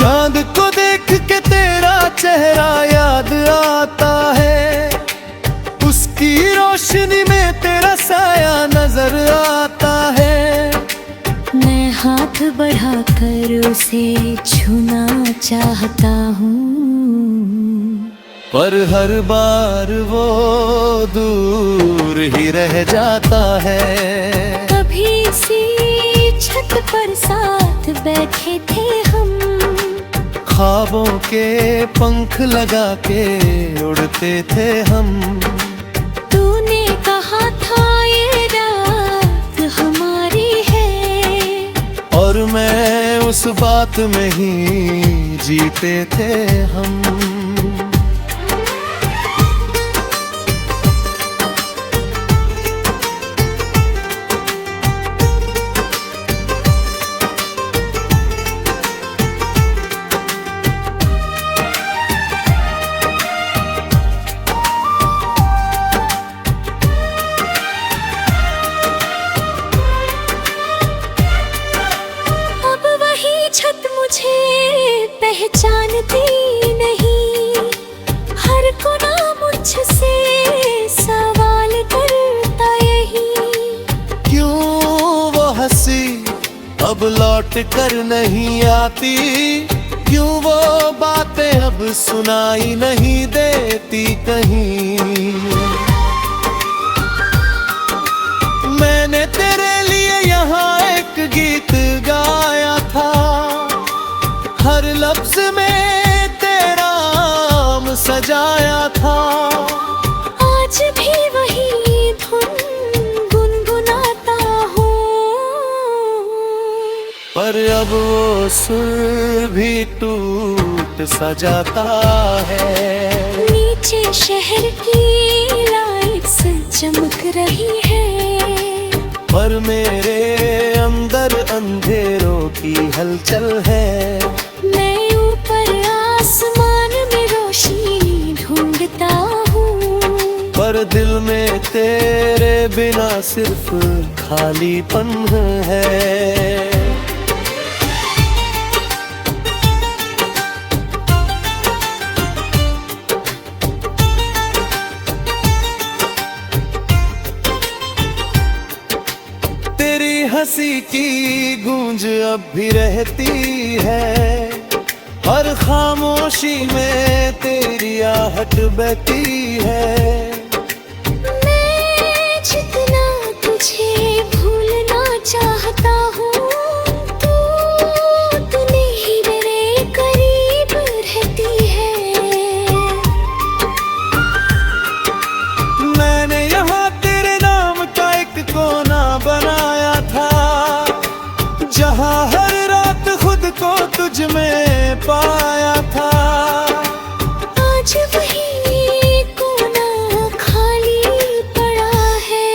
चांद को देख के तेरा चेहरा याद आता है, उसकी रोशनी में तेरा साया नजर आता है। मैं हाथ बढ़ाकर उसे छूना चाहता हूँ, पर हर बार वो दूर ही रह जाता है। कभी सी छत पर साथ बैठे थे हम, ख्वाबों के पंख लगा के उड़ते थे हम। तूने कहा था ये रात हमारी है, और मैं उस बात में ही जीते थे हम। छत मुझे पहचानती नहीं, हर कोना मुझसे सवाल करता यही। क्यों वो हंसी अब लौट कर नहीं आती, क्यों वो बातें अब सुनाई नहीं देती कहीं। मैंने तेरे लिए यहाँ एक गीत गाया था, हर लफ्ज में तेरा नाम सजाया था। आज भी वही धुन गुनगुनाता हूँ, पर अब वो सुर भी टूट सा जाता है। नीचे शहर की लाइट्स चमक रही है, पर मेरे अंदर अंधेरों की हलचल है। मैं ऊपर आसमान में रोशनी ढूंढता हूँ, पर दिल में तेरे बिना सिर्फ खालीपन है। तेरी हंसी की गूंज अब भी रहती है, हर खामोशी में तेरी आहट बहती है। मैं जितना तुझे भूलना चाहता हूँ, तू उतनी ही मेरे करीब रहती है। मैंने यहाँ तेरे नाम का एक कोना बनाया था, जहाँ हर रात खुद को तुझ में पाया था। आज वही कोना खाली पड़ा है,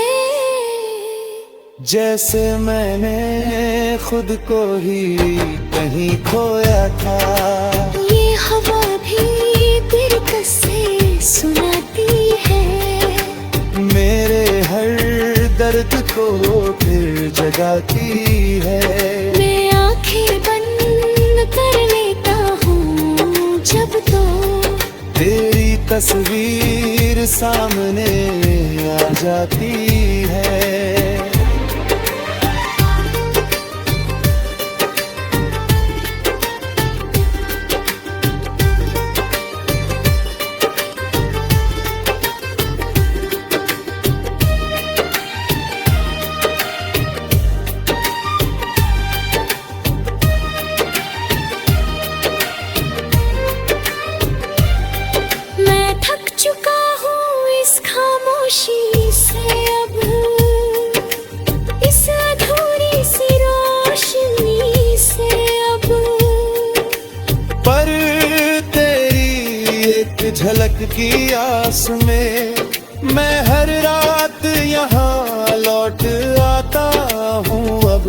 जैसे मैंने खुद को ही कहीं खोया था। ये हवा भी दिलकश से सुनाती है, मेरे हर दर्द को फिर जगाती है। मैं आंखें बंद कर लेता हूँ जब तो तेरी तस्वीर सामने आ जाती है। चुका हूँ इस खामोशी से, अब इस अधूरी सी रोशनी से अब। पर तेरी एक झलक की आस में मैं हर रात यहाँ लौट आता हूँ अब।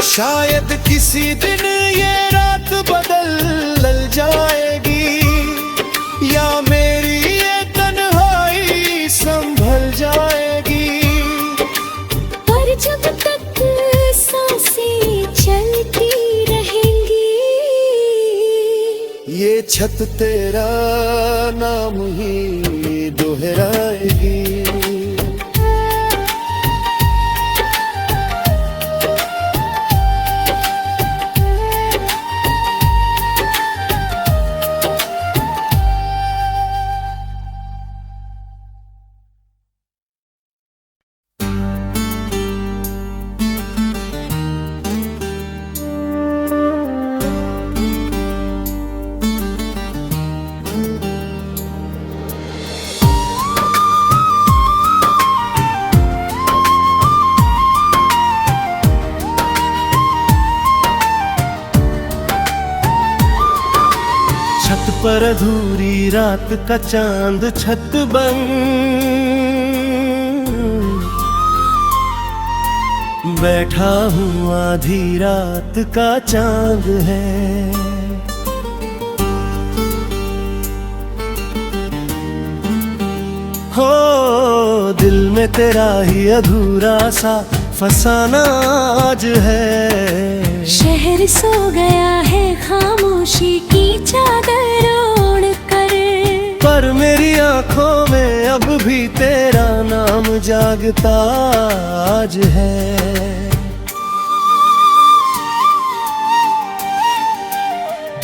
शायद किसी दिन ये रात बदल जाएगी, या मेरी ये तन्हाई संभल जाएगी। पर जब तक सांसें चलती छत तेरा नाम ही दोहराएगी। छत पर अधूरी रात का चांद छत बन बैठा हूँ, आधी रात का चांद है। हो दिल में तेरा ही अधूरा सा फसाना आज है। शहर सो गया है खामोशी की चादर ओढ़ कर, पर मेरी आंखों में अब भी तेरा नाम जागता आज है।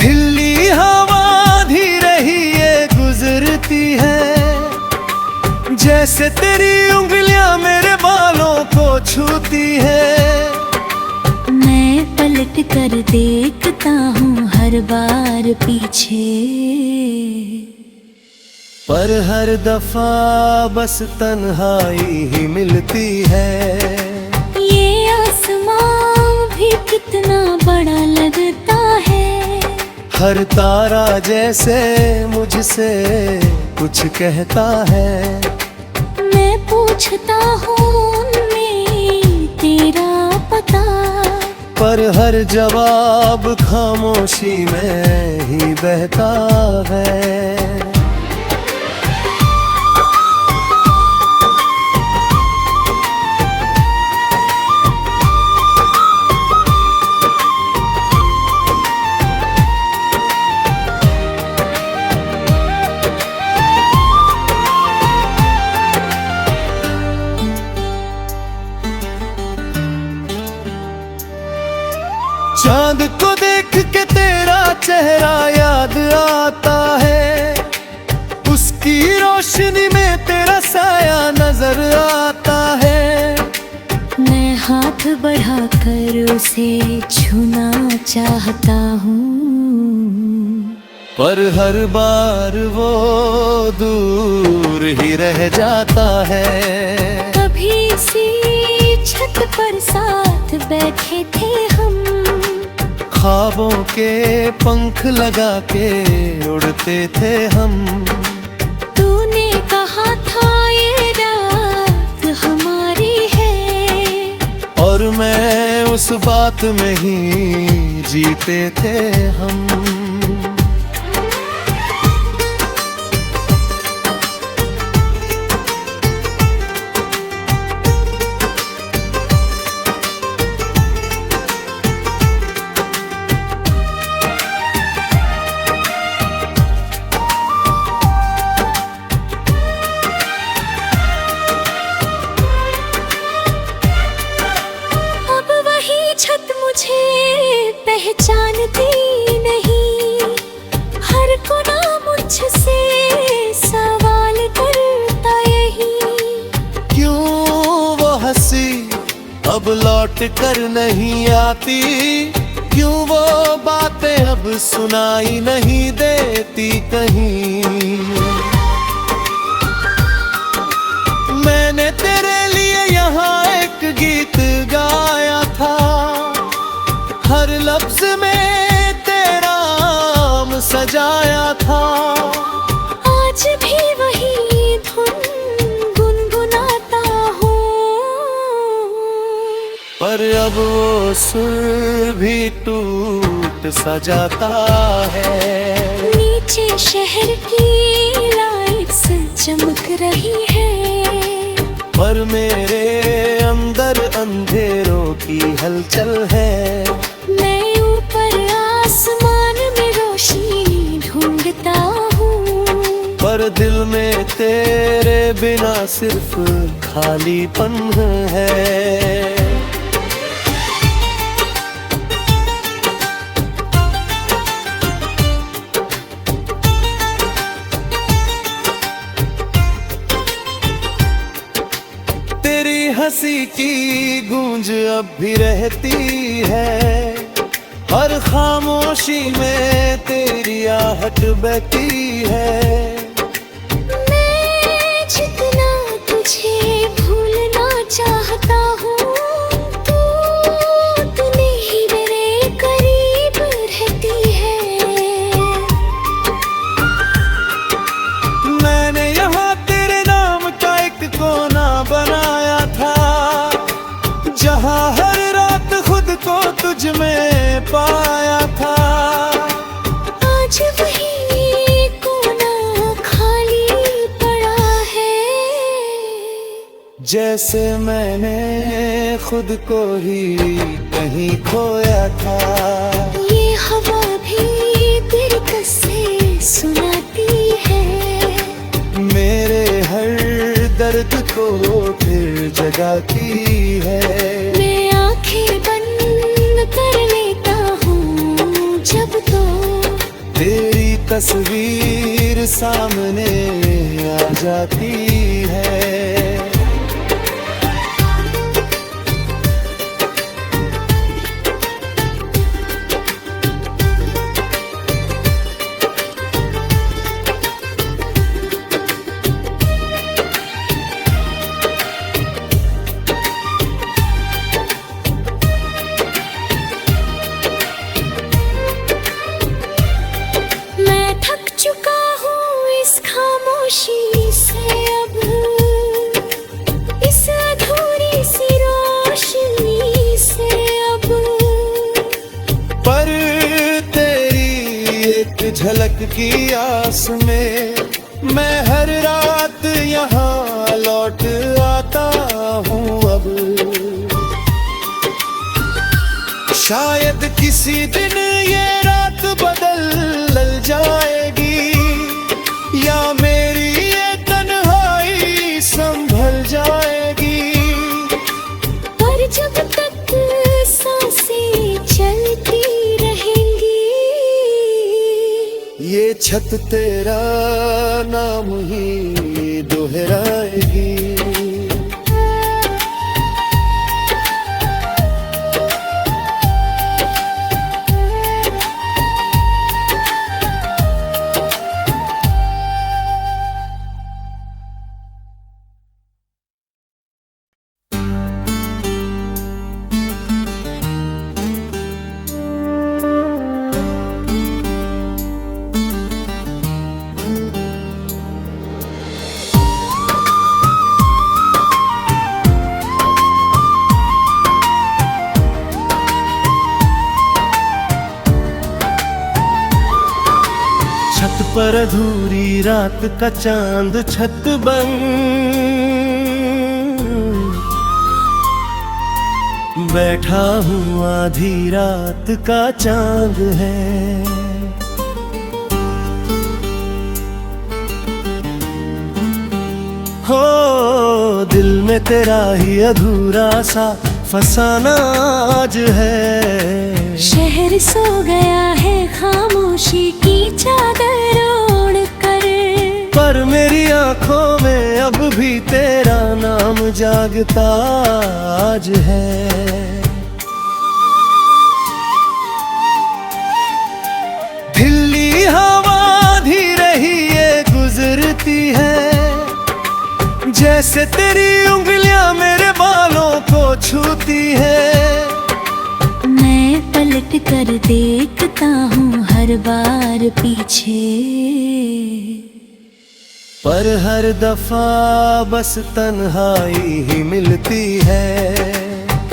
ढिल्ली हवा धीरे ही ये गुजरती है, जैसे तेरी उंगलियां मेरे बालों को छूती है। मैं पलट कर देखता हूँ हर बार पीछे, पर हर दफा बस तन्हाई ही मिलती है। ये आसमां भी कितना बड़ा लगता है, हर तारा जैसे मुझसे कुछ कहता है। मैं पूछता हूँ उनमें तेरा पता, पर हर जवाब खामोशी में ही बहता है। चांद को देख के तेरा चेहरा याद आता है, उसकी रोशनी में तेरा साया नजर आता है। मैं हाथ बढ़ाकर उसे छूना चाहता हूँ, पर हर बार वो दूर ही रह जाता है। कभी सी छत पर साथ बैठे थे हम, ख्वाबों के पंख लगा के उड़ते थे हम। तूने कहा था ये रात हमारी है, और मैं उस बात में ही जीते थे हम। मुझे पहचानती नहीं, हर कोना मुझसे सवाल करता यही। क्यों वो हंसी अब लौट कर नहीं आती, क्यों वो बातें अब सुनाई नहीं देती कहीं। मैंने तेरे लिए यहाँ एक गीत गाया था, हर लफ्ज में तेरा नाम सजाया था। आज भी वही धुन गुनगुनाता हूँ, पर अब वो सुर भी टूट सा जाता है। नीचे शहर की लाइट्स चमक रही है, पर मेरे अंदर अंधेरों की हलचल है। मैं ऊपर आसमान में रोशनी ढूंढ और दिल में तेरे बिना सिर्फ खालीपन है। तेरी हंसी की गूंज अब भी रहती है, हर खामोशी में तेरी आहट बहती है। मैं जितना तुझे भूलना चाहता हूँ, तू उतनी ही मेरे करीब रहती है। मैंने यहाँ तेरे नाम का एक कोना बनाया था, जहाँ हर रात खुद को तुझ में पाया था। आज वही कोना खाली पड़ा है, जैसे मैंने खुद को ही कहीं खोया था। ये हवा भी तेरे किस्से सुनाती है, मेरे हर दर्द को फिर जगाती है। मैं आंखें बंद कर लेता हूँ जब तो तेरी तस्वीर सामने आ जाती है। चुका हूँ इस खामोशी से, अब इस अधूरी सी रोशनी से अब। पर तेरी एक झलक की आस में मैं हर रात यहाँ लौट आता हूँ अब। शायद किसी दिन ये रात बदल जाएगी, या मेरी ये तन्हाई संभल जाएगी। पर जब तक सांसें चलती रहेंगी, ये छत तेरा नाम ही दोहराएगी। छत पर अधूरी रात का चांद छत बन बैठा हूँ, आधी रात का चांद है। हो दिल में तेरा ही अधूरा सा फसाना आज है। शहर सो गया है खामोशी की चादर ओढ़ कर, पर मेरी आंखों में अब भी तेरा नाम जागता आज है। ढिल्ली हवा धीरे ही ये गुजरती है, जैसे तेरी उंगलियां मेरे बालों को छूती है। मैं पलट कर देखता हूँ हर बार पीछे, पर हर दफा बस तन्हाई ही मिलती है।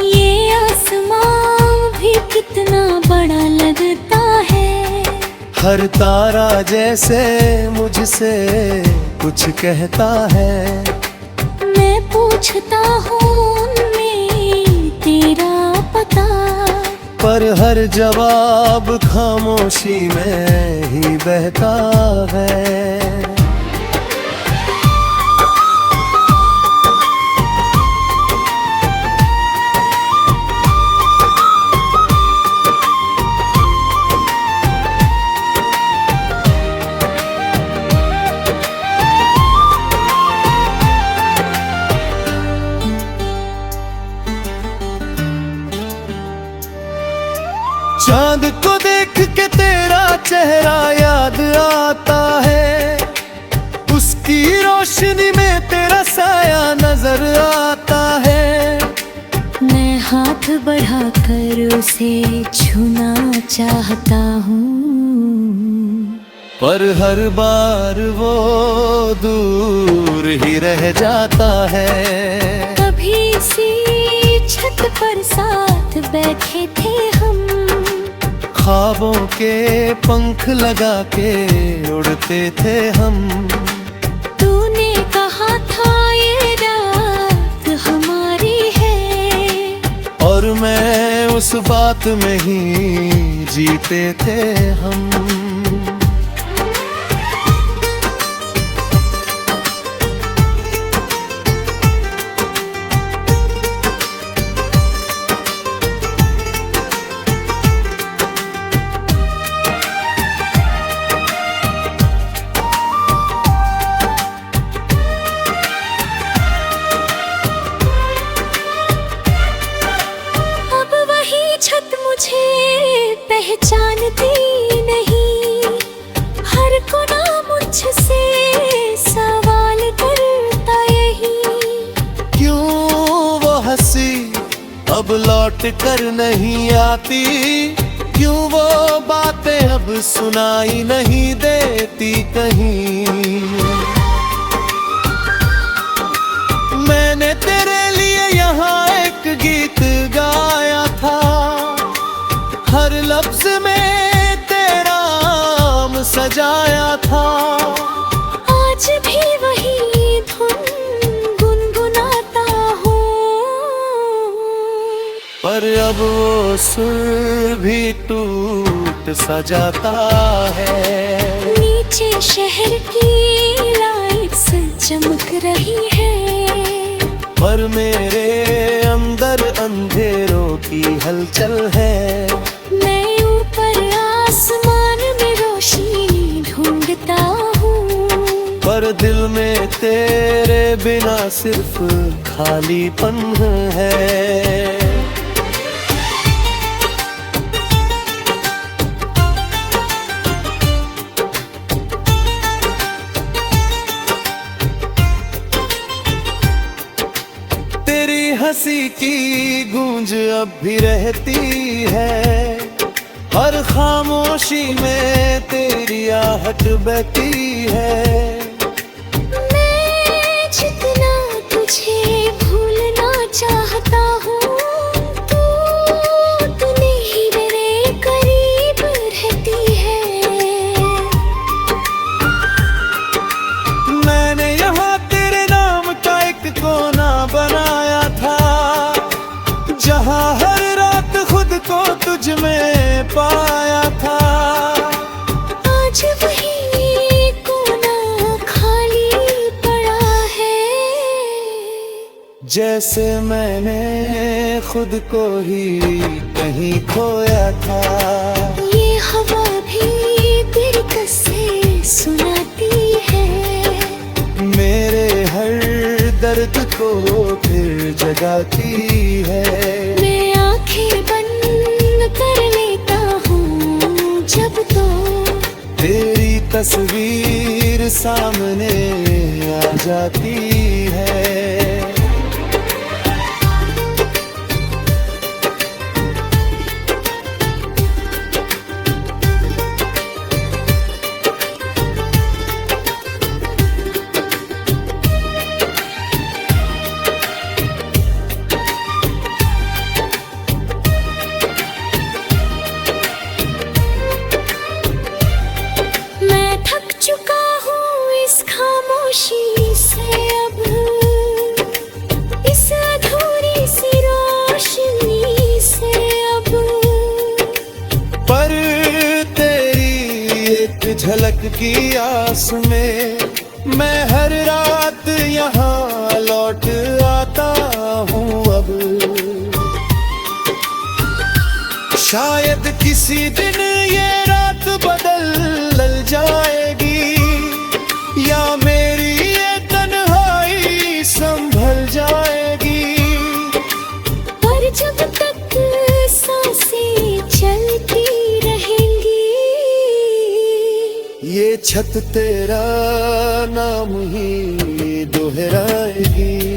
ये आसमां भी कितना बड़ा लगता है, हर तारा जैसे मुझसे कुछ कहता है। मैं पूछता हूँ उनमें तेरा पता, पर हर जवाब खामोशी में ही बहता है। चांद को देख के तेरा चेहरा याद आता है, उसकी रोशनी में तेरा साया नजर आता है। मैं हाथ बढ़ाकर उसे छूना चाहता हूँ, पर हर बार वो दूर ही रह जाता है। कभी सी छत पर साथ बैठे थे हम, ख्वाबों के पंख लगा के उड़ते थे हम। तूने कहा था ये रात हमारी है, और मैं उस बात में ही जीते थे हम। छत मुझे पहचानती नहीं, हर कोना मुझसे सवाल करता यही। क्यों वो हंसी अब लौट कर नहीं आती, क्यों वो बातें अब सुनाई नहीं देती कहीं। मैंने तेरे लिए यहाँ एक गीत गाया था, हर लफ्ज में तेरा नाम सजाया था। आज भी वही धुन गुनगुनाता हूँ, पर अब वो सुर भी टूट सा जाता है। नीचे शहर की लाइट्स चमक रही है, पर मेरे अंदर अंधेरों की हलचल है। मैं ऊपर आसमान में रोशनी ढूंढता हूँ, पर दिल में तेरे बिना सिर्फ खालीपन है। तेरी हंसी की गूंज अब भी रहती है, हर खामोशी में तेरी आहट बहती है। मैं जितना तुझे भूलना चाहता हूँ, तू उतनी ही मेरे करीब रहती है। मैंने यहाँ तेरे नाम का एक कोना बनाया था, जहाँ हर रात खुद को तुझ में पाया था। आज वही कोना खाली पड़ा है, जैसे मैंने खुद को ही कहीं खोया था। ये हवा भी तेरी किस्से सुनाती है, मेरे हर दर्द को फिर जगाती है। मैं आंखें बंद कर लेता हूँ जब तो तेरी तस्वीर सामने आ जाती है। चुका हूँ इस खामोशी से, अब इस अधूरी सी रोशनी से अब। पर तेरी एक झलक की आस में मैं हर रात यहाँ लौट आता हूँ अब। शायद किसी दिन ये रात बदल जाएगी, या मेरी ये तन्हाई संभल जाएगी। पर जब तक सांसें चलती छत तेरा नाम ही दोहराएगी।